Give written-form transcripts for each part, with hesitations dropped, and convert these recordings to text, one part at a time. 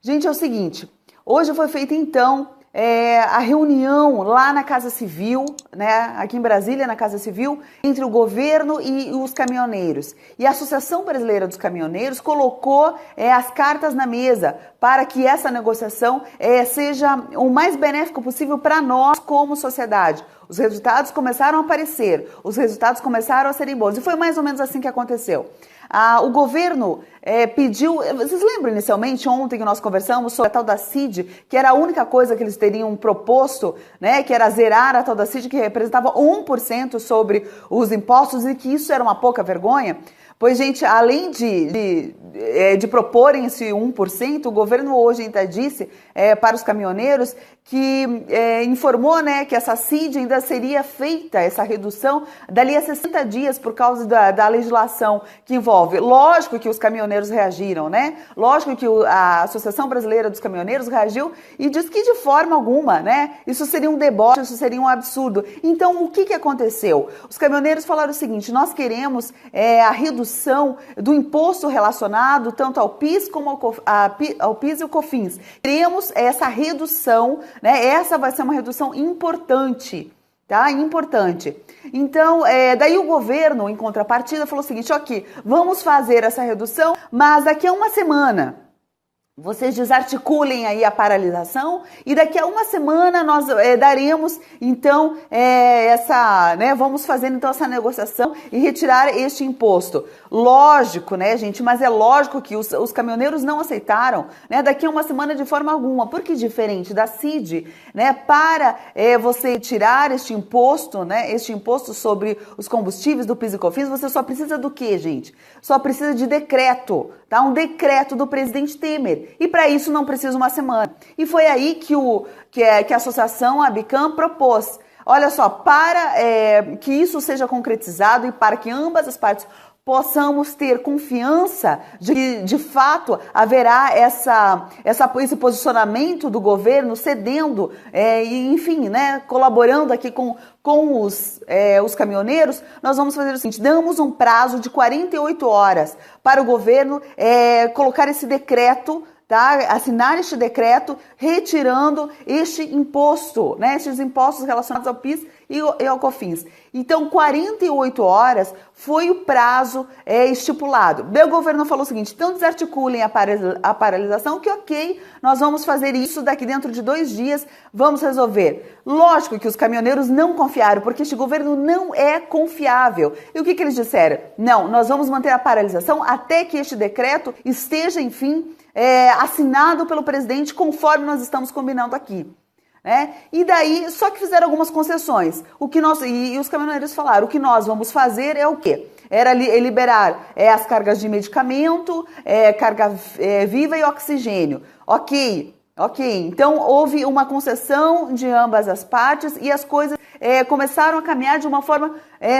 Gente, é o seguinte, hoje foi feita então a reunião lá na Casa Civil, né, aqui em Brasília, na Casa Civil, entre o governo e os caminhoneiros. E a Associação Brasileira dos Caminhoneiros colocou as cartas na mesa para que essa negociação seja o mais benéfico possível para nós como sociedade. Os resultados começaram a aparecer, os resultados começaram a serem bons. E foi mais ou menos assim que aconteceu. O governo pediu, vocês lembram inicialmente, ontem que nós conversamos sobre a tal da CID, que era a única coisa que eles teriam proposto, né, que era zerar a tal da CID, que representava 1% sobre os impostos e que isso era uma pouca vergonha? Pois, gente, além de proporem esse 1%, o governo hoje ainda disse para os caminhoneiros que informou, né, que essa CID ainda seria feita, essa redução, dali a 60 dias por causa da legislação que envolve. Lógico que os caminhoneiros reagiram, né? Lógico que a Associação Brasileira dos Caminhoneiros reagiu e disse que de forma alguma, né, isso seria um deboche, isso seria um absurdo. Então, o que aconteceu? Os caminhoneiros falaram o seguinte: nós queremos a redução do imposto relacionado tanto ao PIS como ao PIS e ao COFINS. Queremos essa redução, né? Essa vai ser uma redução importante, tá? Importante. Então, daí o governo, em contrapartida, falou o seguinte: ok, vamos fazer essa redução, mas daqui a uma semana vocês desarticulem aí a paralisação e daqui a uma semana nós daremos, então, vamos fazer então essa negociação e retirar este imposto. Lógico, né, gente, mas é lógico que os caminhoneiros não aceitaram, né, daqui a uma semana de forma alguma, porque diferente da CID, né, para você tirar este imposto, né, este imposto sobre os combustíveis do PIS e COFINS, você só precisa do quê, gente? Só precisa de decreto, tá? Um decreto do presidente Temer. E para isso não precisa uma semana. E foi aí que a associação, a ABICAM, propôs. Olha só, para que isso seja concretizado e para que ambas as partes possamos ter confiança de que, de fato, haverá esse posicionamento do governo cedendo, enfim, né, colaborando aqui com os caminhoneiros, nós vamos fazer o seguinte: damos um prazo de 48 horas para o governo colocar esse decreto, tá? Assinar este decreto retirando este imposto, né? Estes impostos relacionados ao PIS e ao COFINS. Então, 48 horas foi o prazo estipulado. Daí o governo falou o seguinte: então desarticulem a paralisação, que ok, nós vamos fazer isso daqui dentro de 2 dias, vamos resolver. Lógico que os caminhoneiros não confiaram, porque este governo não é confiável. E o que eles disseram? Não, nós vamos manter a paralisação até que este decreto esteja, enfim, assinado pelo presidente, conforme nós estamos combinando aqui. E daí, só que fizeram algumas concessões. E os caminhoneiros falaram: o que nós vamos fazer é o quê? Era liberar as cargas de medicamento, carga viva e oxigênio. Ok, então houve uma concessão de ambas as partes e as coisas começaram a caminhar de uma forma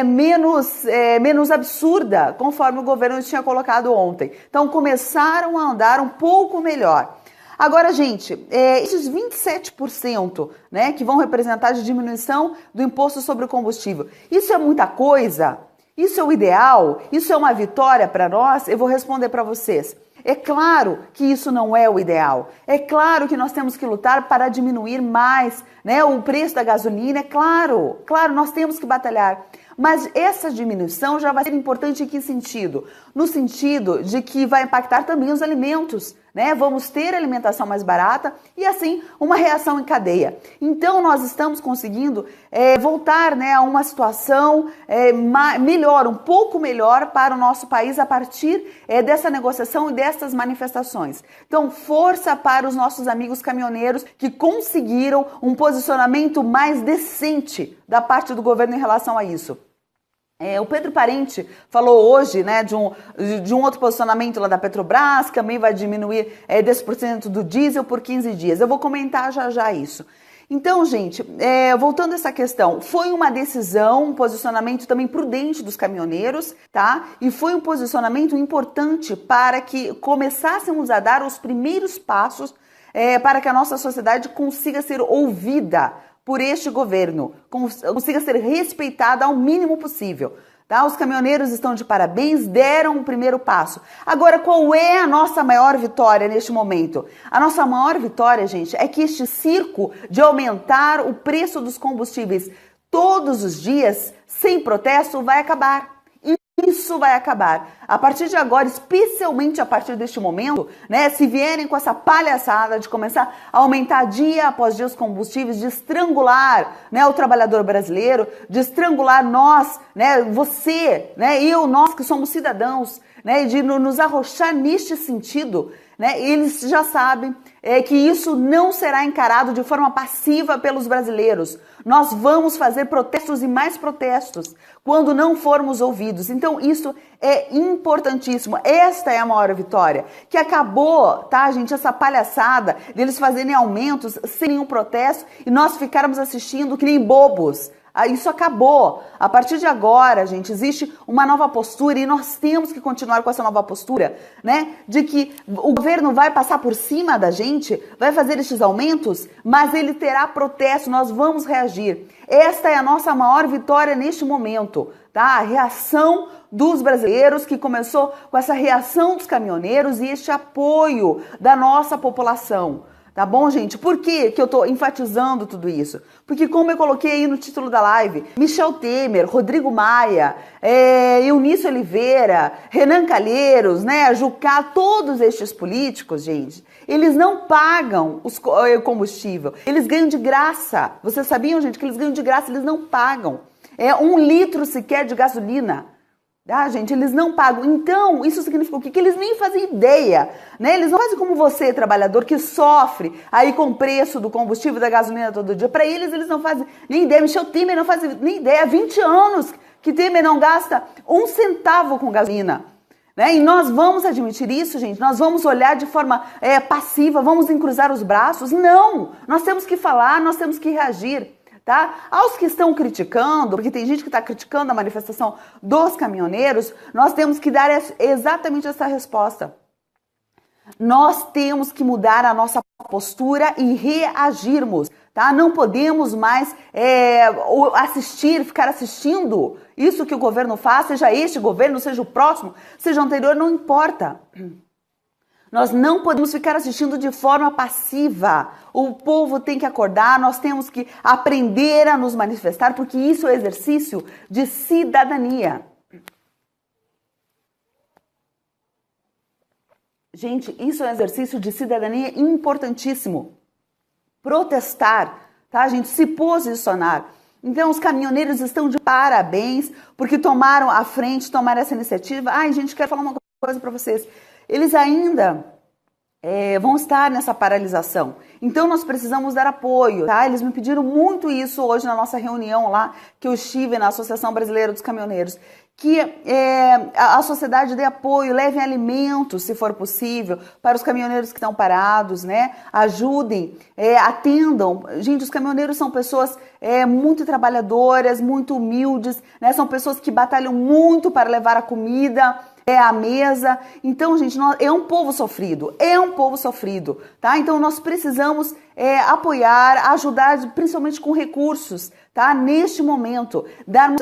menos absurda, conforme o governo tinha colocado ontem. Então começaram a andar um pouco melhor. Agora, gente, esses 27%, né, que vão representar de diminuição do imposto sobre o combustível, isso é muita coisa? Isso é o ideal? Isso é uma vitória para nós? Eu vou responder para vocês. É claro que isso não é o ideal. É claro que nós temos que lutar para diminuir mais, né, o preço da gasolina. É claro, nós temos que batalhar. Mas essa diminuição já vai ser importante em que sentido? No sentido de que vai impactar também os alimentos, né? Vamos ter alimentação mais barata e assim uma reação em cadeia. Então nós estamos conseguindo voltar, né, a uma situação melhor, um pouco melhor para o nosso país a partir dessa negociação e dessas manifestações. Então força para os nossos amigos caminhoneiros que conseguiram um posicionamento mais decente da parte do governo em relação a isso. O Pedro Parente falou hoje, né, de um outro posicionamento lá da Petrobras, que também vai diminuir 10% do diesel por 15 dias. Eu vou comentar já isso. Então, gente, voltando a essa questão, foi uma decisão, um posicionamento também prudente dos caminhoneiros, tá? E foi um posicionamento importante para que começássemos a dar os primeiros passos para que a nossa sociedade consiga ser ouvida por este governo, consiga ser respeitada ao mínimo possível. Tá? Os caminhoneiros estão de parabéns, deram o primeiro passo. Agora, qual é a nossa maior vitória neste momento? A nossa maior vitória, gente, é que este circo de aumentar o preço dos combustíveis todos os dias, sem protesto, vai acabar. Isso vai acabar. A partir de agora, especialmente a partir deste momento, né, se vierem com essa palhaçada de começar a aumentar dia após dia os combustíveis, de estrangular, né, o trabalhador brasileiro, de estrangular nós, né, você, né, nós que somos cidadãos, né, de nos arrochar neste sentido, né, eles já sabem que isso não será encarado de forma passiva pelos brasileiros. Nós vamos fazer protestos e mais protestos quando não formos ouvidos. Então isso é importantíssimo. Esta é a maior vitória. Que acabou, tá, gente, essa palhaçada deles fazerem aumentos sem nenhum protesto e nós ficarmos assistindo que nem bobos. Isso acabou. A partir de agora, gente, existe uma nova postura e nós temos que continuar com essa nova postura, né? De que o governo vai passar por cima da gente, vai fazer estes aumentos, mas ele terá protesto, nós vamos reagir. Esta é a nossa maior vitória neste momento, tá? A reação dos brasileiros, que começou com essa reação dos caminhoneiros e este apoio da nossa população. Tá bom, gente? Por que eu tô enfatizando tudo isso? Porque, como eu coloquei aí no título da live, Michel Temer, Rodrigo Maia, Eunice Oliveira, Renan Calheiros, né, Jucá, todos estes políticos, gente, eles não pagam o combustível, eles ganham de graça. Vocês sabiam, gente, que eles ganham de graça, eles não pagam. 1 litro sequer de gasolina. Ah, gente, eles não pagam. Então, isso significa o quê? Que eles nem fazem ideia, né? Eles não fazem como você, trabalhador, que sofre aí com o preço do combustível, da gasolina todo dia. Para eles não fazem nem ideia. Michel Temer não faz nem ideia. Há 20 anos que Temer não gasta 1 centavo com gasolina. Né? E nós vamos admitir isso, gente? Nós vamos olhar de forma passiva, vamos encruzar os braços? Não! Nós temos que falar, nós temos que reagir. Tá? Aos que estão criticando, porque tem gente que está criticando a manifestação dos caminhoneiros, nós temos que dar exatamente essa resposta. Nós temos que mudar a nossa postura e reagirmos, tá? Não podemos mais ficar assistindo isso que o governo faz, seja este governo, seja o próximo, seja o anterior, não importa. Nós não podemos ficar assistindo de forma passiva. O povo tem que acordar, nós temos que aprender a nos manifestar, porque isso é exercício de cidadania. Gente, isso é um exercício de cidadania importantíssimo. Protestar, tá, gente? Se posicionar. Então, os caminhoneiros estão de parabéns, porque tomaram a frente, tomaram essa iniciativa. Ai, gente, quero falar uma coisa para vocês. Eles ainda vão estar nessa paralisação. Então, nós precisamos dar apoio, tá? Eles me pediram muito isso hoje na nossa reunião lá, que eu estive na Associação Brasileira dos Caminhoneiros, que a sociedade dê apoio, levem alimentos, se for possível, para os caminhoneiros que estão parados, né? Ajudem, atendam. Gente, os caminhoneiros são pessoas muito trabalhadoras, muito humildes, né? São pessoas que batalham muito para levar a comida à mesa. Então, gente, é um povo sofrido, tá? Então, nós precisamos apoiar, ajudar, principalmente com recursos, tá? Neste momento, dar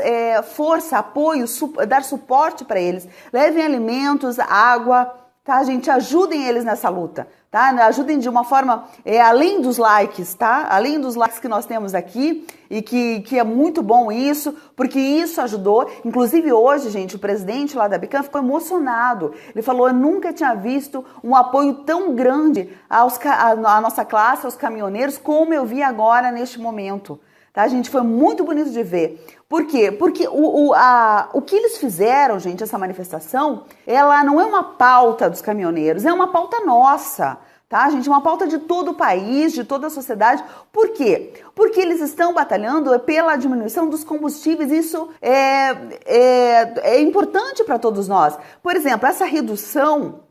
força, apoio, dar suporte para eles. Levem alimentos, água, tá, gente? Ajudem eles nessa luta, tá? Ajudem de uma forma, além dos likes, tá? Além dos likes que nós temos aqui, e que é muito bom isso, porque isso ajudou. Inclusive hoje, gente, o presidente lá da Bicam ficou emocionado. Ele falou, eu nunca tinha visto um apoio tão grande à nossa classe, aos caminhoneiros, como eu vi agora neste momento. Tá, gente? Foi muito bonito de ver. Por quê? Porque o que eles fizeram, gente, essa manifestação, ela não é uma pauta dos caminhoneiros, é uma pauta nossa. Tá, gente? Uma pauta de todo o país, de toda a sociedade. Por quê? Porque eles estão batalhando pela diminuição dos combustíveis. Isso é importante para todos nós. Por exemplo, essa redução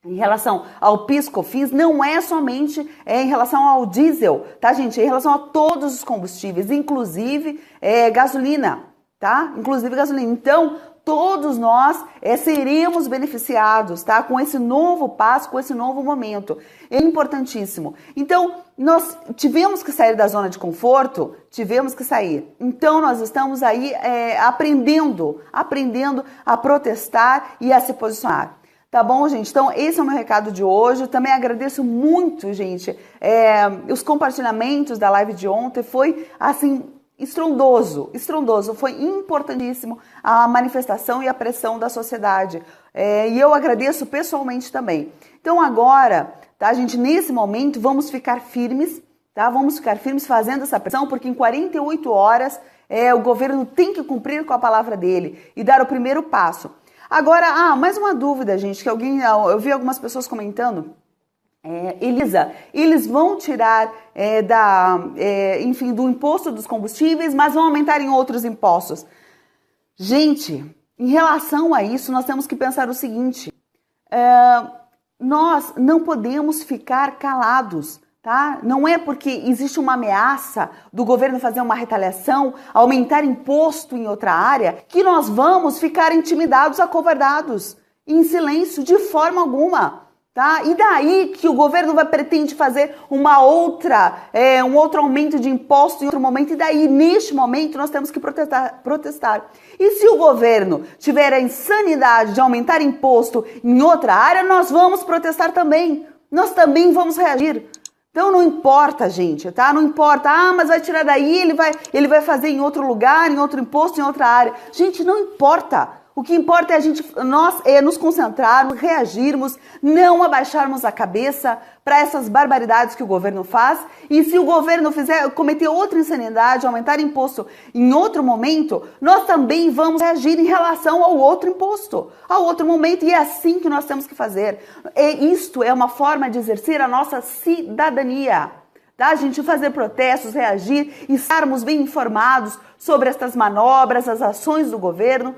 em relação ao PIS/COFINS não é somente em relação ao diesel, tá, gente? É em relação a todos os combustíveis, inclusive gasolina, tá? Inclusive gasolina. Então, todos nós seremos beneficiados, tá? Com esse novo passo, com esse novo momento. É importantíssimo. Então, nós tivemos que sair da zona de conforto, tivemos que sair. Então, nós estamos aí aprendendo a protestar e a se posicionar. Tá bom, gente? Então, esse é o meu recado de hoje. Também agradeço muito, gente, os compartilhamentos da live de ontem. Foi, assim, estrondoso. Foi importantíssimo a manifestação e a pressão da sociedade. E eu agradeço pessoalmente também. Então, agora, tá, gente, nesse momento, vamos ficar firmes, tá? Vamos ficar firmes fazendo essa pressão, porque em 48 horas o governo tem que cumprir com a palavra dele e dar o primeiro passo. Agora, mais uma dúvida, gente, que eu vi algumas pessoas comentando. Elisa, eles vão tirar enfim, do imposto dos combustíveis, mas vão aumentar em outros impostos. Gente, em relação a isso, nós temos que pensar o seguinte, nós não podemos ficar calados, tá? Não é porque existe uma ameaça do governo fazer uma retaliação, aumentar imposto em outra área, que nós vamos ficar intimidados, acovardados, em silêncio, de forma alguma. Tá? E daí que o governo pretende fazer um outro aumento de imposto em outro momento, e daí, neste momento, nós temos que protestar. E se o governo tiver a insanidade de aumentar imposto em outra área, nós vamos protestar também. Nós também vamos reagir. Então não importa, gente, tá? Não importa, mas vai tirar daí, ele vai fazer em outro lugar, em outro imposto, em outra área. Gente, não importa. O que importa é nós nos concentrarmos, reagirmos, não abaixarmos a cabeça para essas barbaridades que o governo faz. E se o governo cometer outra insanidade, aumentar imposto em outro momento, nós também vamos reagir em relação ao outro imposto, ao outro momento. E é assim que nós temos que fazer. Isto é uma forma de exercer a nossa cidadania. Tá? A gente fazer protestos, reagir e estarmos bem informados sobre estas manobras, as ações do governo.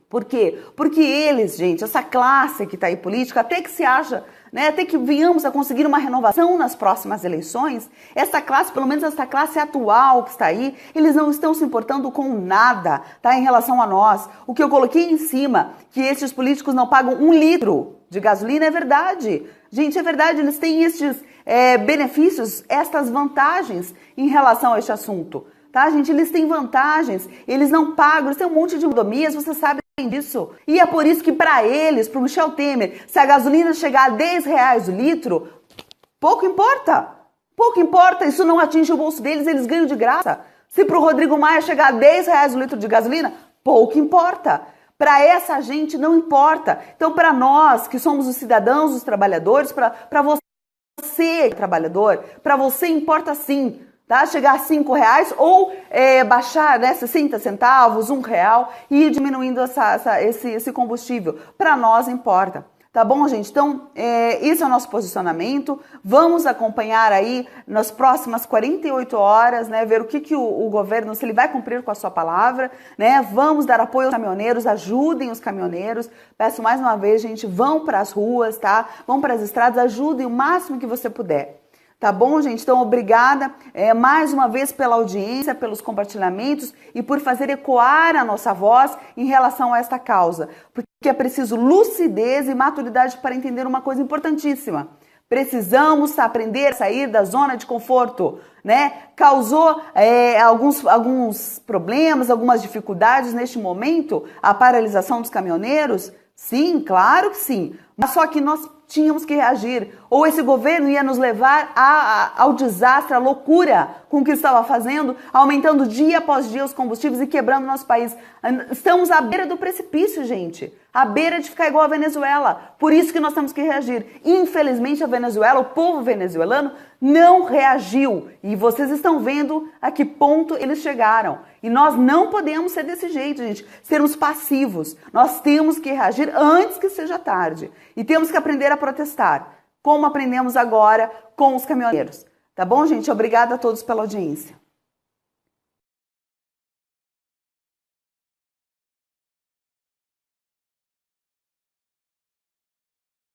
Por quê? Porque eles, gente, essa classe que está aí política, até que se acha, né, até que venhamos a conseguir uma renovação nas próximas eleições, essa classe, pelo menos essa classe atual que está aí, eles não estão se importando com nada, tá, em relação a nós. O que eu coloquei em cima, que esses políticos não pagam 1 litro de gasolina, é verdade. Gente, é verdade, eles têm estes benefícios, estas vantagens em relação a este assunto. Tá, gente? Eles têm vantagens, eles não pagam, eles têm um monte de mordomias, você sabe disso. E é por isso que para eles, para o Michel Temer, se a gasolina chegar a R$10 o litro, pouco importa. Pouco importa, isso não atinge o bolso deles, eles ganham de graça. Se para o Rodrigo Maia chegar a R$10 o litro de gasolina, pouco importa. Para essa gente não importa. Então, para nós, que somos os cidadãos, os trabalhadores, para você, trabalhador, para você importa sim. Tá? Chegar a R$5 ou baixar, né, 60 centavos, R$1 e ir diminuindo esse combustível. Para nós importa. Tá bom, gente? Então, esse é o nosso posicionamento. Vamos acompanhar aí nas próximas 48 horas, né? Ver o que o governo, se ele vai cumprir com a sua palavra, né? Vamos dar apoio aos caminhoneiros, ajudem os caminhoneiros. Peço mais uma vez, gente, vão para as ruas, tá? Vão para as estradas, ajudem o máximo que você puder. Tá bom, gente? Então, obrigada mais uma vez pela audiência, pelos compartilhamentos e por fazer ecoar a nossa voz em relação a esta causa. Porque é preciso lucidez e maturidade para entender uma coisa importantíssima. Precisamos aprender a sair da zona de conforto, né? Causou alguns problemas, algumas dificuldades neste momento, a paralisação dos caminhoneiros? Sim, claro que sim. Mas só que nós tínhamos que reagir, ou esse governo ia nos levar ao desastre, à loucura com o que estava fazendo, aumentando dia após dia os combustíveis e quebrando nosso país. Estamos à beira do precipício, gente, à beira de ficar igual a Venezuela. Por isso que nós temos que reagir. Infelizmente, a Venezuela, o povo venezuelano, não reagiu. E vocês estão vendo a que ponto eles chegaram. E nós não podemos ser desse jeito, gente, sermos passivos. Nós temos que reagir antes que seja tarde. E temos que aprender a protestar, como aprendemos agora com os caminhoneiros. Tá bom, gente? Obrigada a todos pela audiência.